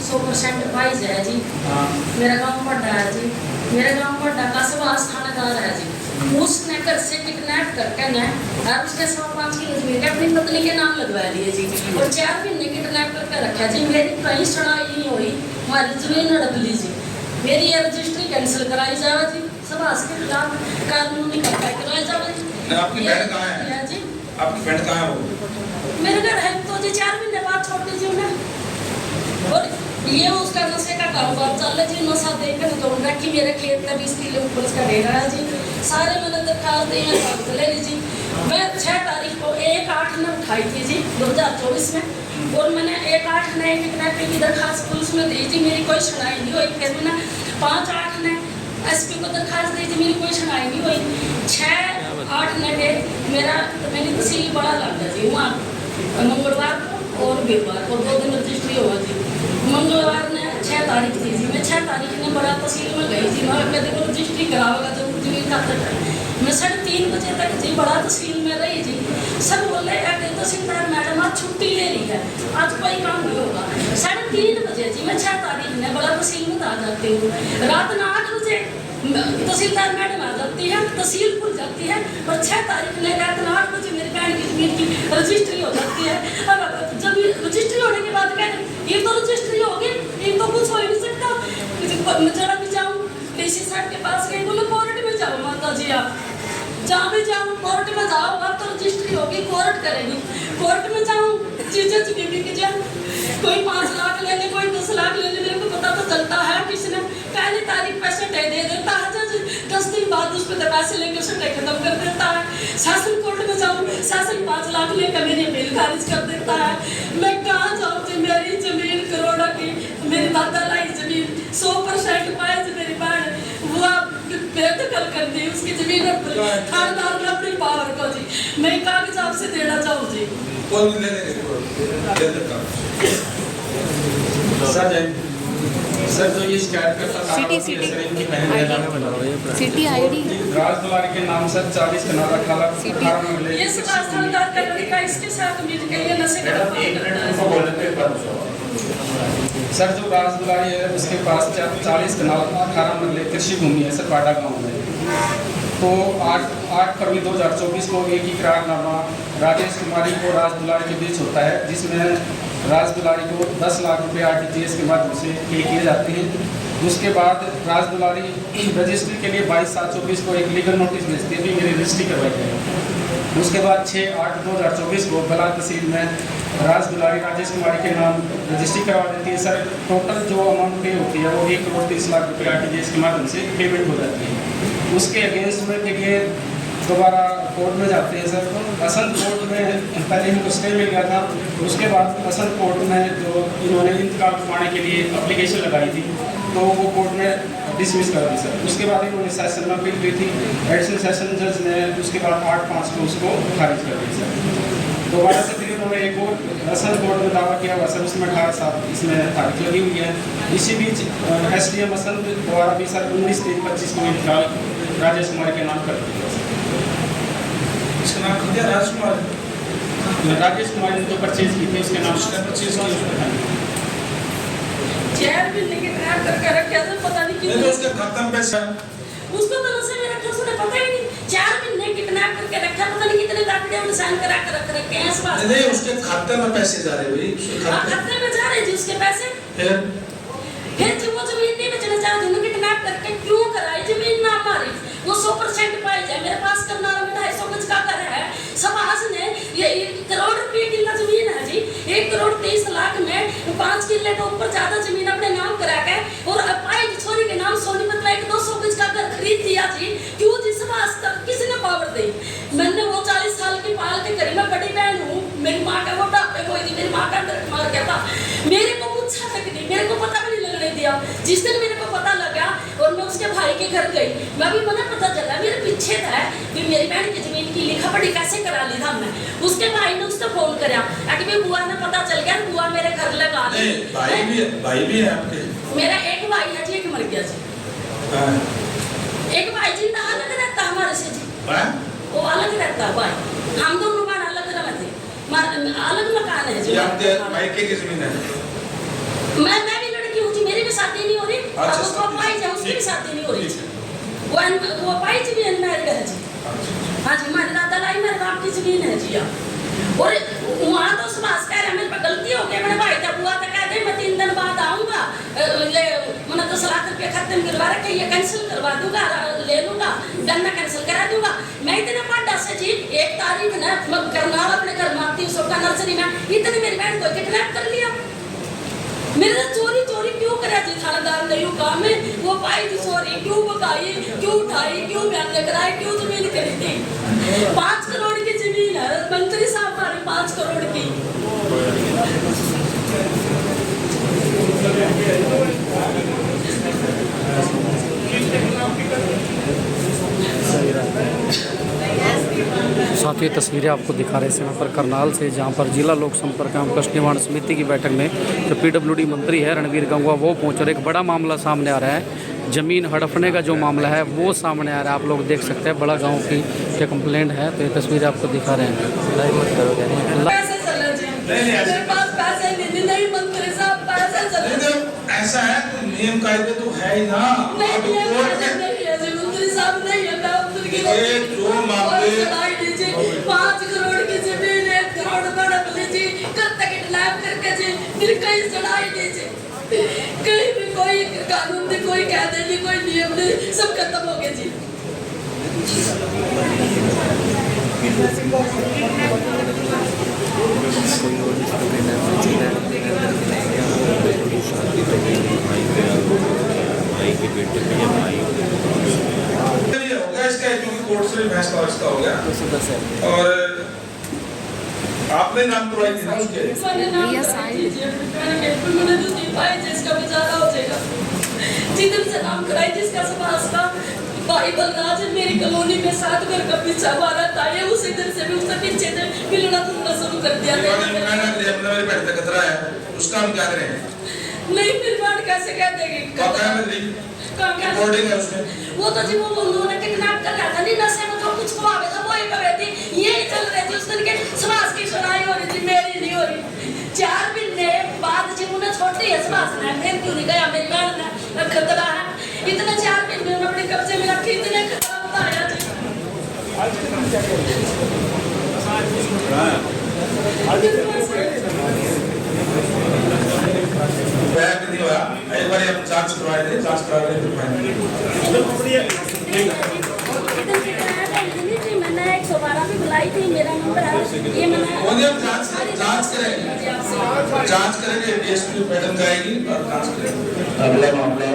100% pies है जी। मेरा गांव पड्डा है जी। मेरे गांव पड्डा का सवास थानेदार है जी। उसने घर से किडनैप करके न और उसके 5 किलो जमीन अपनी पत्नी के नाम लगवा लिए जी और 4 महीने किडनैप करके रखा जी। मेरी कहीं सुनाई नहीं हुई, हमारी जमीन हड़प ली जी। मेरी रजिस्ट्री कैंसिल कराई जाए जी, सवास के खिलाफ कानूनी कार्रवाई कराई जाए। आपकी बहन कहाँ है जी? आपकी बहन कहाँ है वो? मेरे घर है तो जी 4 महीने बाद छोड़ दीजिए उन्हें। और ये उसका नशे का कारोबार चल रहा जी। नशा देकर तो रखी मेरे खेत का 20 किलो ऊपर उसका डेरा है जी। सारे मैंने दरखास्त दी है, ले लीजिए। मैं 6 तारीख को 1/8 में उठाई थी जी 2024 में और मैंने 1/8 ने किडनैपिंग की दरखास्त पुलिस में दी जी। मेरी कोई सुनाई नहीं हुई। फिर मैंने 5/8 ने SP को दरखास्त दी थी, मेरी कोई सुनाई नहीं हुई। 6/8 ने मेरा मेरी तहसील बड़ा लग गया जी। वहाँ मंगलवार को और वीरवार को 2 दिन रजिस्ट्री हुआ जी। मंगलवार ने 6 तारीख थी जी। मैं 6 तारीख ने बड़ा तहसील में गई जी। मैं देखो रजिस्ट्री कराओगा तो जमीन का तक मैं 3:30 बजे तक जी बड़ा तहसील में रही जी। सब बोले तहसीलदार मैडम आज छुट्टी ले रही है, आज कोई काम नहीं होगा। 3:30 बजे जी मैं 6 तारीख ने बड़ा तहसील में आ जाती हूँ। रात में 8 बजे तहसीलदार मैडम आ जाती है, तहसील खुल जाती है और 6 तारीख ने रात 8 बजे मेरी बहन की जमीन की रजिस्ट्री हो जाती है। अब जब रजिस्ट्री होने के बाद कहते ये तो रजिस्ट्री होगी, ये तो कुछ हो ही नहीं सकता। मैं जरा भी जाऊँ डीसी साहब के पास गई, बोले कोर्ट में जाओ माता जी, आप जहाँ भी जाऊँ कोर्ट में जाओ, अब तो रजिस्ट्री होगी, कोर्ट करेगी। कोर्ट में जाऊँ चीजें बीबी की जाए, कोई 5 लाख ले ले, कोई 10 लाख ले ले, मेरे को पता तो चलता है किसने पहली तारीख पैसे दे देता है, 10 दिन बाद उस पर पैसे लेकर उसे खत्म कर देता है। शासन कोर्ट में जाऊँ, शासन 5 लाख लेकर मेरी बिल खारिज कर देता है। मैं कहाँ जाऊँ जी? मेरी जमीन करोड़ों की, मेरी दादा लाई जमीन 100% पाए जी। मेरी बहन वो बेदखल कर दी उसकी जमीन थानेदार ने अपनी पावर को जी। मैं कागज आपसे देना चाहूँ जी। कौन ले लेगा सर जो ये शिकायत करता था सिटी आईडी राजदुलारी के नाम सर 40 कनाला खाला ये थानेदार का लड़का इसके साथ मिलकर ये नशे का सर जो राजदुलारी है उसके पास 40 कनाल 18 मरले कृषि भूमि है सर पाडा गांव में। तो 8 फरवरी 2024 को एक इकरारनामा राजेश कुमारी को राजदुलारी के बीच होता है, जिसमें राजदुलारी को 10 लाख रुपए RTGS के माध्यम से पे किए जाते हैं। उसके बाद राजदुलारी रजिस्ट्री के लिए 22/7/24 को एक लीगल नोटिस भेजती है कि मेरी रजिस्ट्री करवाई जाए। उसके बाद 6/8/2024 को बला तहसील में राजदुलारी राजेश कुमारी के नाम रजिस्ट्री करवा देती है। सर टोटल जो अमाउंट पे होती है वो 1,30 लाख रुपये RTGS के माध्यम से पेमेंट हो जाती है। उसके अगेंस्ट में के लिए दोबारा कोर्ट में जाते हैं सर। असंत कोर्ट में पहले इनको स्टे मिल गया था, उसके बाद असंत कोर्ट में जो इन्होंने इंतकाल करवाने के लिए एप्लीकेशन लगाई थी तो वो कोर्ट ने डिसमिस कर दी सर। उसके बाद इन्होंने सेशन में अपील की थी, एडिशनल सेशन जज ने उसके बाद 8/5 को उसको खारिज कर दी सर। दोबारा से फिर उन्होंने एक और असंत कोर्ट में दावा किया हुआ सर, उसमें 18 साल इसमें तारीख लगी हुई है। इसी बीच SDM असंत द्वारा भी सर 19/3/25 को इंतकाल राजेश कुमार के नाम कर दिया। इसका नाम क्या है? राजकुमार राजेश कुमार ने तो परचेज की थी, उसके नाम उसका परचेज किया। चेयर भी लेके ट्रैक करके रखा था, पता नहीं नहीं तो कितने उसके खत्म पैसा उसको तो नशे में रखा, उसने पता ही नहीं 4 महीने किडनैप करके रखा, पता नहीं कितने दाखिले में साइन करा कर रख रखे हैं इस बात। नहीं उसके खाते में पैसे जा रहे भाई, खाते में जा रहे जी उसके पैसे। फिर जी वो जमीन नहीं बेचना चाह रहे, किडनैप करके क्यों कराई? जमीन ना हमारी वो 100% पाई जाए। मेरे पास करनाल में 250 गज का घर है, समाज ने ये 1 करोड़ रुपए किला जमीन है जी। 1,30,00,000 में 5 किले के ऊपर ज्यादा जमीन अपने नाम करा के और पाई छोरी के नाम सोनीपत में 200 गज का घर खरीद दिया जी। क्यों जी? समाज तक किसने पावर दी? मैंने वो 40 साल की पाल के करी, मैं बड़ी बहन हूँ, मेरी माँ का वो टापे हुई थी, मेरी माँ का अंदर मार गया था, मेरे को पूछा तक नहीं, मेरे को पता भी नहीं लगने दिया। जिस दिन मेरे को पता लगा और मैं उसके भाई के घर गई, मैं भी मना पता चला मेरे पीछे था कि मेरी बहन की जमीन की लिखा पढ़ी कैसे करा ली था मैं। उसके भाई ने उसको फोन कराया कि बुआ ने पता चल गया, बुआ मेरे घर लगा ली। भाई भी है आपके? मेरा एक भाई है जी, एक मर गया जी। एक भाई जिंदा अलग रहता हमारे से जी, वो अलग रहता भाई, हम दोनों बार अलग रहते थे, अलग मकान है जी। आपके भाई की जमीन है? मैं भी अब उसको पाई जाए उसकी भी शादी नहीं हो रही वो पाई जी भी अनमैरिड है जी। हाँ जी हमारे दादा लाई मेरे बाप की जमीन है जी। और वहाँ तो सुभाष कह रहे मेरे पर गलती हो गई मैंने भाई तब हुआ तो कह दे मैं 3 दिन बाद आऊँगा मैंने 10 लाख रुपये खत्म करवा रखे ये कैंसिल करवा दूंगा ले लूँगा गन्ना कैंसिल करा दूंगा। मैं इतने पाडा से जी 1 तारीख ना करनाल अपने घर में आती हूँ सबका नर्सरी में इतनी मेरी बहन को किडनैप कर लिया। मेरे चोरी चोरी क्यों करा जी थानेदार ने यूँ काम में वो पाई थी चोरी क्यों बकाई क्यों उठाई क्यों बयान कराए क्यों जमीन खरीदी 5 करोड़ की जमीन है मंत्री साहब हमारे 5 करोड़ की। साथ ही तस्वीरें आपको दिखा रहे हैं पर करनाल से जहां पर जिला लोक संपर्क एवं कष्ट निवारण समिति की बैठक में जो पीडब्ल्यूडी मंत्री है रणवीर गंगवा वो पहुंच और एक बड़ा मामला सामने आ रहा है। ज़मीन हड़पने का जो मामला है वो सामने आ रहा है। आप लोग देख सकते हैं बड़ा गांव की जो कंप्लेंट है तो ये तस्वीरें आपको दिखा रहे हैं। ऐसा है तो नियम कायदे तो है ही ना। जो मामले 5 करोड़ की जमीन 1 करोड़ बड़क लीजिए कब तक इटलाप करके जी फिर कहीं चढ़ाई दीजिए कहीं भी कोई कानून नहीं कोई कायदे नहीं कोई नियम नहीं सब खत्म हो गए जी। इसका क्योंकि कोर्ट से भी फैसला इसका हो गया और आपने नाम करवाई थी ना उसके मैंने तो नहीं पाई जिसका बेचारा हो जाएगा जिधर से नाम कराई जिसका समाज का भाई बलराज मेरी कॉलोनी में 7 घर का पीछा मारा था ये उसी दिन से भी उससे पीछे से मिलना तुमने शुरू कर दिया मेरे पैर तक खतरा है उसका हम क्या करें नहीं फिर बात कैसे कह देगी रिकॉर्डिंग है उसमें वो तो जी वो उन्होंने किडनैप कर रहा था नहीं नशे में जो कुछ खुआवे था वो ही कर रही थी यही चल रही थी उस दिन के समाज की सुनाई हो रही थी मेरी नहीं हो रही 4 महीने बाद जी उन्हें छोटी है समाज ने फिर क्यों नहीं गया मेरी बहन ने खतरा है इतने 4 महीने उन्होंने अपने कब्जे में रखी इतने खतरा बताया जी। एक बार हम जांच करवाए थे जांच करा रहे मैंने 112 भी बुलाई थी मेरा नंबर है ये मैंने जांच करेंगे डीएसपी मैडम जाएगी और जांच करेंगे। अगला मामला